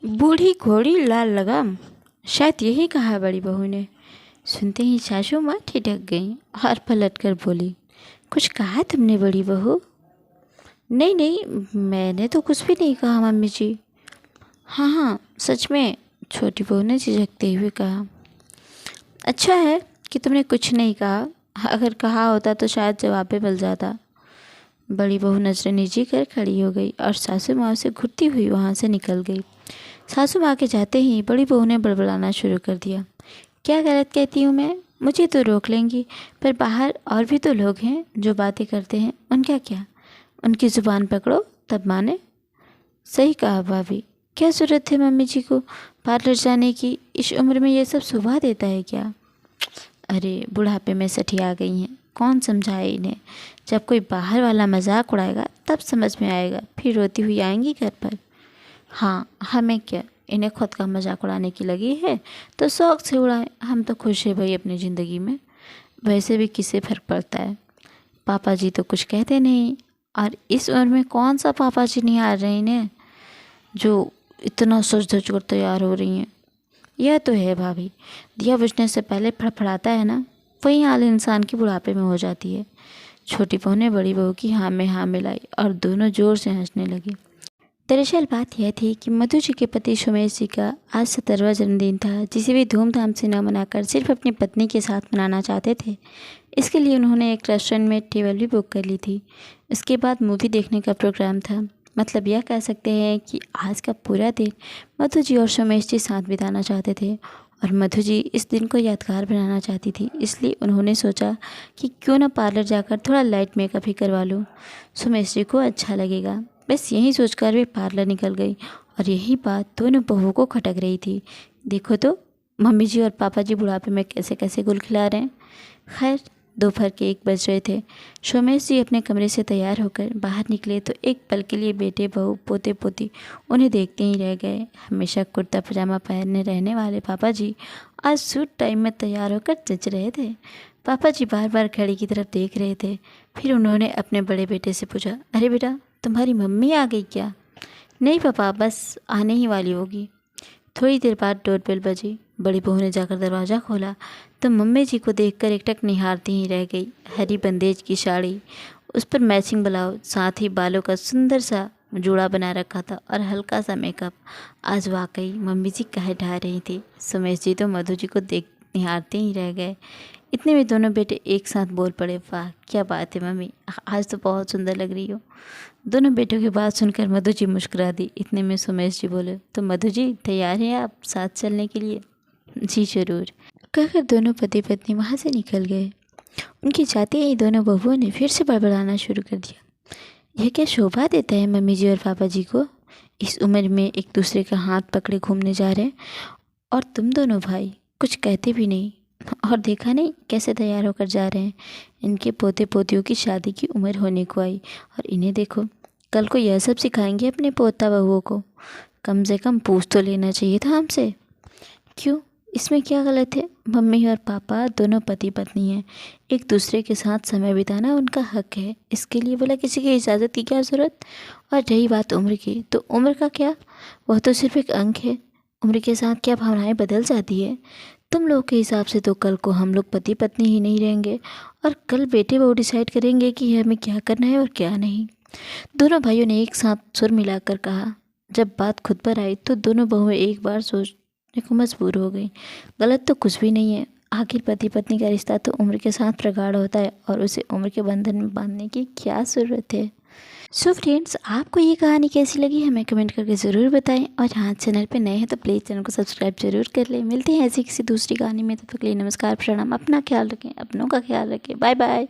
बूढ़ी घोड़ी लाल लगाम, शायद यही कहा बड़ी बहू ने। सुनते ही सासू माँ ठिठक गईं और पलट कर बोली, कुछ कहा तुमने बड़ी बहू? नहीं नहीं, मैंने तो कुछ भी नहीं कहा मम्मी जी। हाँ हाँ सच में, छोटी बहू ने झिझकते हुए कहा। अच्छा है कि तुमने कुछ नहीं कहा, अगर कहा होता तो शायद जवाब भी मिल जाता। बड़ी बहू नजरें नीची कर खड़ी हो गई और सासू माँ से घुटती हुई वहाँ से निकल गई। सासू माँ के जाते ही बड़ी बहू ने बड़बड़ाना शुरू कर दिया। क्या गलत कहती हूँ मैं? मुझे तो रोक लेंगी, पर बाहर और भी तो लोग हैं जो बातें करते हैं, उनका क्या? उनकी ज़ुबान पकड़ो तब माने। सही कहा भाभी, क्या ज़रूरत है मम्मी जी को पार्लर जाने की? इस उम्र में ये सब शोभा देता है क्या? अरे बुढ़ापे में सठिया गई हैं, कौन समझाए इन्हें? जब कोई बाहर वाला मजाक उड़ाएगा तब समझ में आएगा, फिर रोती हुई आएंगी घर पर। हाँ हमें क्या, इन्हें खुद का मजाक उड़ाने की लगी है तो शौक़ से उड़ाएं, हम तो खुश है भाई अपनी ज़िंदगी में। वैसे भी किसे फ़र्क पड़ता है, पापा जी तो कुछ कहते नहीं, और इस उम्र में कौन सा पापा जी निहार रहे इन्हें जो इतना सज धज कर तैयार हो रही हैं। यह तो है भाभी, दिया बुझने से पहले फड़फड़ाता है ना, वही हाल इंसान की बुढ़ापे में हो जाती है। छोटी बहू ने बड़ी बहू की हाँ में हाँ मिलाई और दोनों ज़ोर से हंसने लगी। दरअसल बात यह थी कि मधु जी के पति सुमेश जी का आज 17वां जन्मदिन था, जिसे वे धूमधाम से न मनाकर सिर्फ अपनी पत्नी के साथ मनाना चाहते थे। इसके लिए उन्होंने एक रेस्टोरेंट में टेबल भी बुक कर ली थी। इसके बाद मूवी देखने का प्रोग्राम था। मतलब यह कह सकते हैं कि आज का पूरा दिन मधु जी और सुमेश जी साथ बिताना चाहते थे, और मधु जी इस दिन को यादगार बनाना चाहती थी। इसलिए उन्होंने सोचा कि क्यों ना पार्लर जाकर थोड़ा लाइट मेकअप ही करवा लूँ, सुमेश जी को अच्छा लगेगा। बस यही सोचकर वे पार्लर निकल गई, और यही बात दोनों बहुओं को खटक रही थी। देखो तो मम्मी जी और पापा जी बुढ़ापे में कैसे कैसे गुल खिला रहे हैं। खैर दोपहर के 1 बज रहे थे। सोमेश जी अपने कमरे से तैयार होकर बाहर निकले तो एक पल के लिए बेटे बहू पोते पोती उन्हें देखते ही रह गए। हमेशा कुर्ता पजामा पहनने रहने वाले पापा जी आज सूट टाइम में तैयार होकर जच रहे थे। पापा जी बार बार घड़ी की तरफ देख रहे थे। फिर उन्होंने अपने बड़े बेटे से पूछा, अरे बेटा तुम्हारी मम्मी आ गई क्या? नहीं पापा, बस आने ही वाली होगी। थोड़ी देर बाद डोरबेल बजी। बड़ी बहू ने जाकर दरवाज़ा खोला तो मम्मी जी को देखकर एकटक निहारती ही रह गई। हरी बंदेज की साड़ी, उस पर मैचिंग ब्लाउज, साथ ही बालों का सुंदर सा जूड़ा बना रखा था और हल्का सा मेकअप। आज वाकई मम्मी जी कह ढा रही थी। सुमेश जी तो मधु जी को देख निहारते ही रह गए। इतने में दोनों बेटे एक साथ बोल पड़े, वाह क्या बात है मम्मी, आज तो बहुत सुंदर लग रही हो। दोनों बेटों की बात सुनकर मधु जी मुस्कुरा दी। इतने में सुमेश जी बोले, तो मधु जी तैयार हैं आप साथ चलने के लिए? जी ज़रूर, कहकर दोनों पति पत्नी वहाँ से निकल गए। उनके जाते ही दोनों बहुओं ने फिर से बड़बड़ाना शुरू कर दिया। यह क्या शोभा देता है मम्मी जी और पापा जी को, इस उम्र में एक दूसरे का हाथ पकड़े घूमने जा रहे हैं, और तुम दोनों भाई कुछ कहते भी नहीं। और देखा नहीं कैसे तैयार होकर जा रहे हैं। इनके पोते पोतियों की शादी की उम्र होने को आई, और इन्हें देखो कल को यह सब सिखाएंगे अपने पोता बहुओं को। कम से कम पूछ तो लेना चाहिए था हमसे। क्यों, इसमें क्या गलत है? मम्मी और पापा दोनों पति पत्नी हैं, एक दूसरे के साथ समय बिताना उनका हक है। इसके लिए बोला किसी की इजाज़त की क्या ज़रूरत? और रही बात उम्र की, तो उम्र का क्या, वह तो सिर्फ एक अंक है। उम्र के साथ क्या भावनाएं बदल जाती है। तुम लोग के हिसाब से तो कल को हम लोग पति पत्नी ही नहीं रहेंगे, और कल बेटे बहू डिसाइड करेंगे कि हमें क्या करना है और क्या नहीं। दोनों भाइयों ने एक साथ सुर मिलाकर कहा। जब बात खुद पर आई तो दोनों बहुएं एक बार सोचने को मजबूर हो गई। गलत तो कुछ भी नहीं है, आखिर पति पत्नी का रिश्ता तो उम्र के साथ प्रगाढ़ होता है, और उसे उम्र के बंधन में बांधने की क्या ज़रूरत है। सो फ्रेंड्स, आपको ये कहानी कैसी लगी हमें कमेंट करके ज़रूर बताएं, और हाँ चैनल पे नए हैं तो प्लीज़ चैनल को सब्सक्राइब जरूर कर लें। मिलते हैं ऐसी किसी दूसरी कहानी में, तब तक के लिए नमस्कार प्रणाम। अपना ख्याल रखें, अपनों का ख्याल रखें। Bye bye.